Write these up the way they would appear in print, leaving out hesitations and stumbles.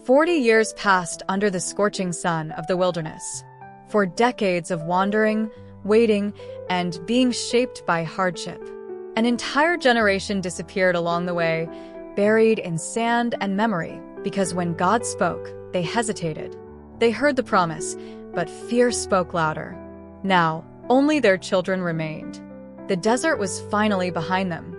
40 years passed under the scorching sun of the wilderness. For decades of wandering, waiting, and being shaped by hardship. An entire generation disappeared along the way, buried in sand and memory, because when God spoke, they hesitated. They heard the promise, but fear spoke louder. Now, only their children remained. The desert was finally behind them.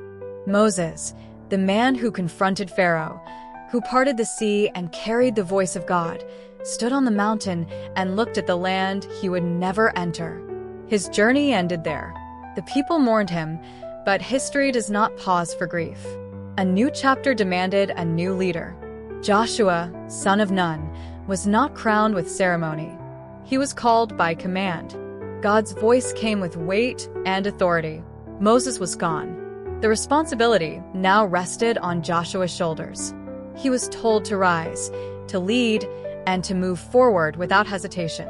Moses, the man who confronted Pharaoh, who parted the sea and carried the voice of God, stood on the mountain and looked at the land he would never enter. His journey ended there. The people mourned him, but history does not pause for grief. A new chapter demanded a new leader. Joshua, son of Nun, was not crowned with ceremony. He was called by command. God's voice came with weight and authority. Moses was gone. The responsibility now rested on Joshua's shoulders. He was told to rise, to lead, and to move forward without hesitation.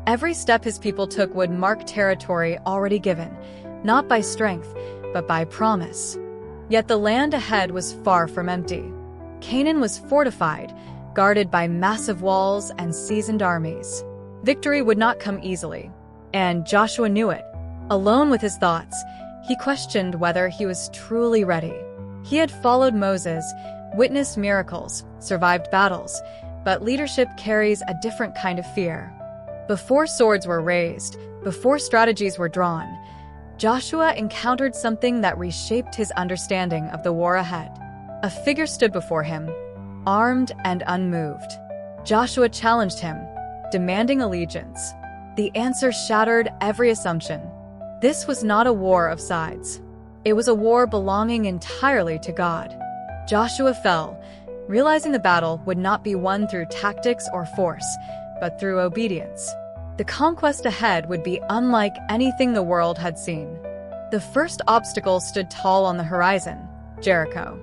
Every step his people took would mark territory already given, not by strength, but by promise. Yet the land ahead was far from empty. Canaan was fortified, guarded by massive walls and seasoned armies. Victory would not come easily, and Joshua knew it. Alone with his thoughts, he questioned whether he was truly ready. He had followed Moses, witnessed miracles, survived battles, but leadership carries a different kind of fear. Before swords were raised, before strategies were drawn, Joshua encountered something that reshaped his understanding of the war ahead. A figure stood before him, armed and unmoved. Joshua challenged him, demanding allegiance. The answer shattered every assumption. This was not a war of sides. It was a war belonging entirely to God. Joshua fell, realizing the battle would not be won through tactics or force, but through obedience. The conquest ahead would be unlike anything the world had seen. The first obstacle stood tall on the horizon, Jericho.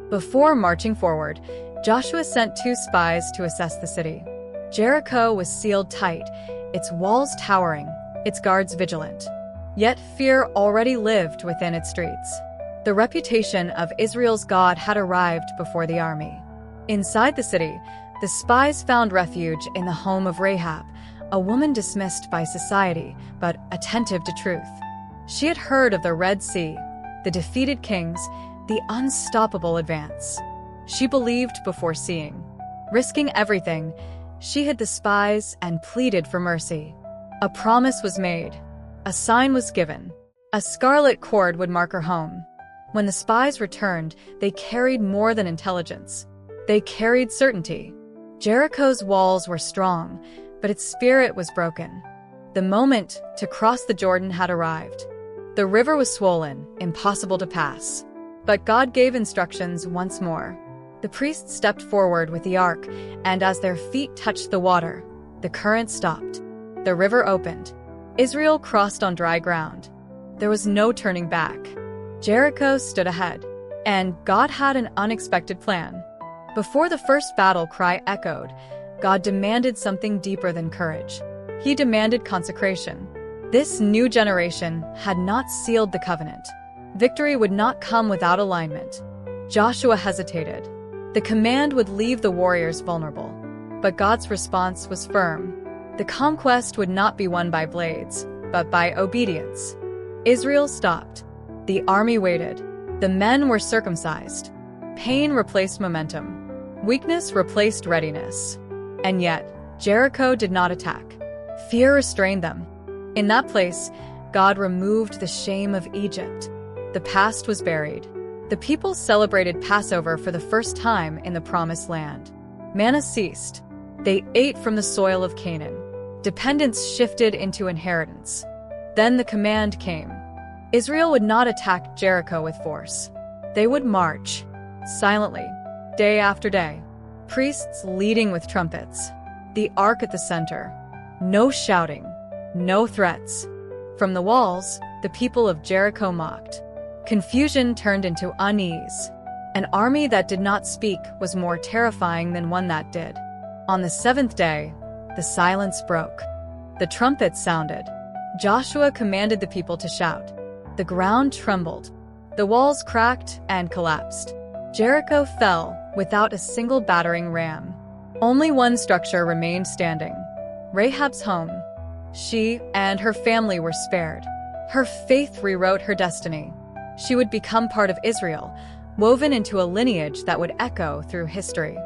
Before marching forward, Joshua sent 2 spies to assess the city. Jericho was sealed tight, its walls towering, its guards vigilant. Yet fear already lived within its streets. The reputation of Israel's God had arrived before the army. Inside the city, the spies found refuge in the home of Rahab, a woman dismissed by society, but attentive to truth. She had heard of the Red Sea, the defeated kings, the unstoppable advance. She believed before seeing. Risking everything, she hid the spies and pleaded for mercy. A promise was made. A sign was given. A scarlet cord would mark her home. When the spies returned, they carried more than intelligence. They carried certainty. Jericho's walls were strong, but its spirit was broken. The moment to cross the Jordan had arrived. The river was swollen, impossible to pass. But God gave instructions once more. The priests stepped forward with the ark, and as their feet touched the water, the current stopped. The river opened. Israel crossed on dry ground. There was no turning back. Jericho stood ahead, and God had an unexpected plan. Before the first battle cry echoed, God demanded something deeper than courage. He demanded consecration. This new generation had not sealed the covenant. Victory would not come without alignment. Joshua hesitated. The command would leave the warriors vulnerable. But God's response was firm. The conquest would not be won by blades, but by obedience. Israel stopped. The army waited. The men were circumcised. Pain replaced momentum. Weakness replaced readiness. And yet, Jericho did not attack. Fear restrained them. In that place, God removed the shame of Egypt. The past was buried. The people celebrated Passover for the first time in the Promised Land. Manna ceased. They ate from the soil of Canaan. Dependence shifted into inheritance. Then the command came. Israel would not attack Jericho with force. They would march, silently, day after day. Priests leading with trumpets. The ark at the center. No shouting. No threats. From the walls, the people of Jericho mocked. Confusion turned into unease. An army that did not speak was more terrifying than one that did. On the 7th day, the silence broke. The trumpets sounded. Joshua commanded the people to shout. The ground trembled. The walls cracked and collapsed. Jericho fell without a single battering ram. Only one structure remained standing: Rahab's home. She and her family were spared. Her faith rewrote her destiny. She would become part of Israel, woven into a lineage that would echo through history.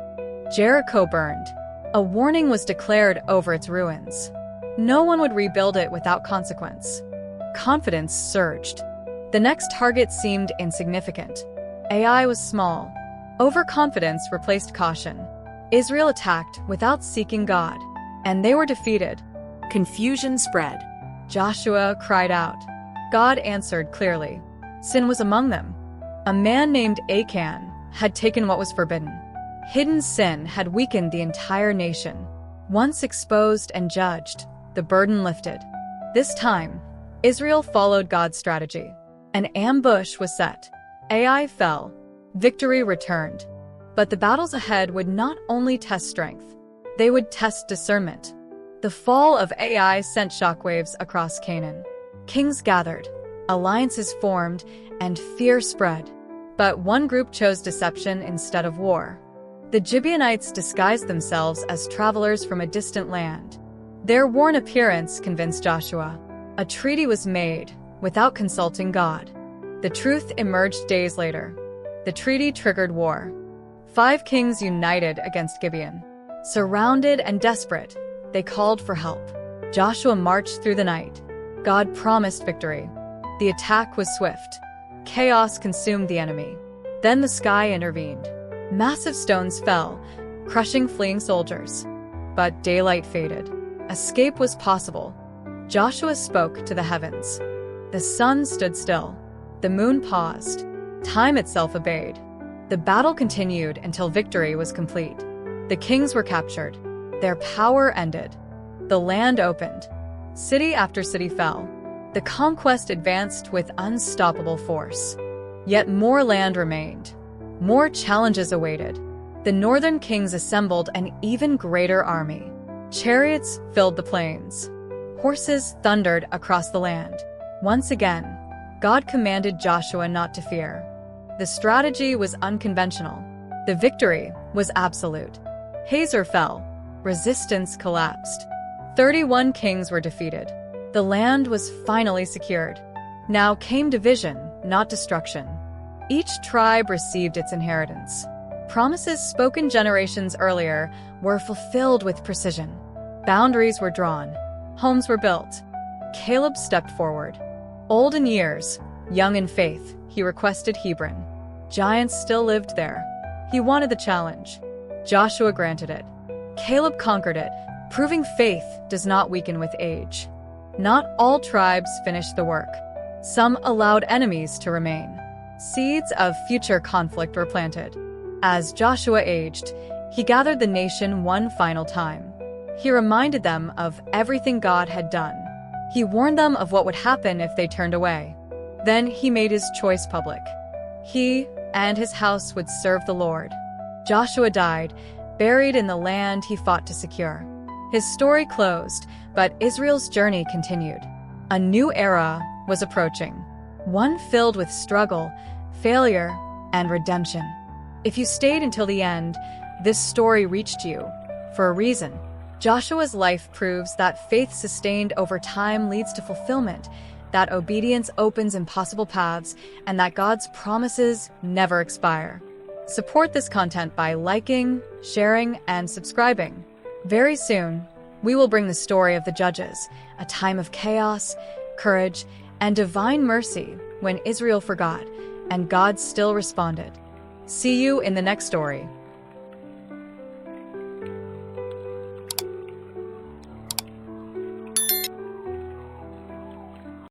Jericho burned. A warning was declared over its ruins. No one would rebuild it without consequence. Confidence surged. The next target seemed insignificant. Ai was small. Overconfidence replaced caution. Israel attacked without seeking God, and they were defeated. Confusion spread. Joshua cried out. God answered clearly. Sin was among them. A man named Achan had taken what was forbidden. Hidden sin had weakened the entire nation. Once exposed and judged, the burden lifted. This time, Israel followed God's strategy. An ambush was set. Ai fell. Victory returned. But the battles ahead would not only test strength, they would test discernment. The fall of Ai sent shockwaves across Canaan. Kings gathered, alliances formed, and fear spread. But one group chose deception instead of war. The Gibeonites disguised themselves as travelers from a distant land. Their worn appearance convinced Joshua. A treaty was made without consulting God. The truth emerged days later. The treaty triggered war. 5 kings united against Gibeon. Surrounded and desperate, they called for help. Joshua marched through the night. God promised victory. The attack was swift. Chaos consumed the enemy. Then the sky intervened. Massive stones fell, crushing fleeing soldiers. But daylight faded. Escape was possible. Joshua spoke to the heavens. The sun stood still. The moon paused. Time itself obeyed. The battle continued until victory was complete. The kings were captured. Their power ended. The land opened. City after city fell. The conquest advanced with unstoppable force. Yet more land remained. More challenges awaited. The northern kings assembled an even greater army. Chariots filled the plains. Horses thundered across the land. Once again, God commanded Joshua not to fear. The strategy was unconventional. The victory was absolute. Hazor fell. Resistance collapsed. 31 kings were defeated. The land was finally secured. Now came division, not destruction. Each tribe received its inheritance. Promises spoken generations earlier were fulfilled with precision. Boundaries were drawn. Homes were built. Caleb stepped forward. Old in years, young in faith, he requested Hebron. Giants still lived there. He wanted the challenge. Joshua granted it. Caleb conquered it, proving faith does not weaken with age. Not all tribes finished the work. Some allowed enemies to remain. Seeds of future conflict were planted. As Joshua aged, he gathered the nation one final time. He reminded them of everything God had done. He warned them of what would happen if they turned away. Then he made his choice public. He and his house would serve the Lord. Joshua died, buried in the land he fought to secure. His story closed, but Israel's journey continued. A new era was approaching, one filled with struggle, failure, and redemption. If you stayed until the end, this story reached you for a reason. Joshua's life proves that faith sustained over time leads to fulfillment, that obedience opens impossible paths, and that God's promises never expire. Support this content by liking, sharing, and subscribing. Very soon, we will bring the story of the Judges, a time of chaos, courage, and divine mercy when Israel forgot, and God still responded. See you in the next story.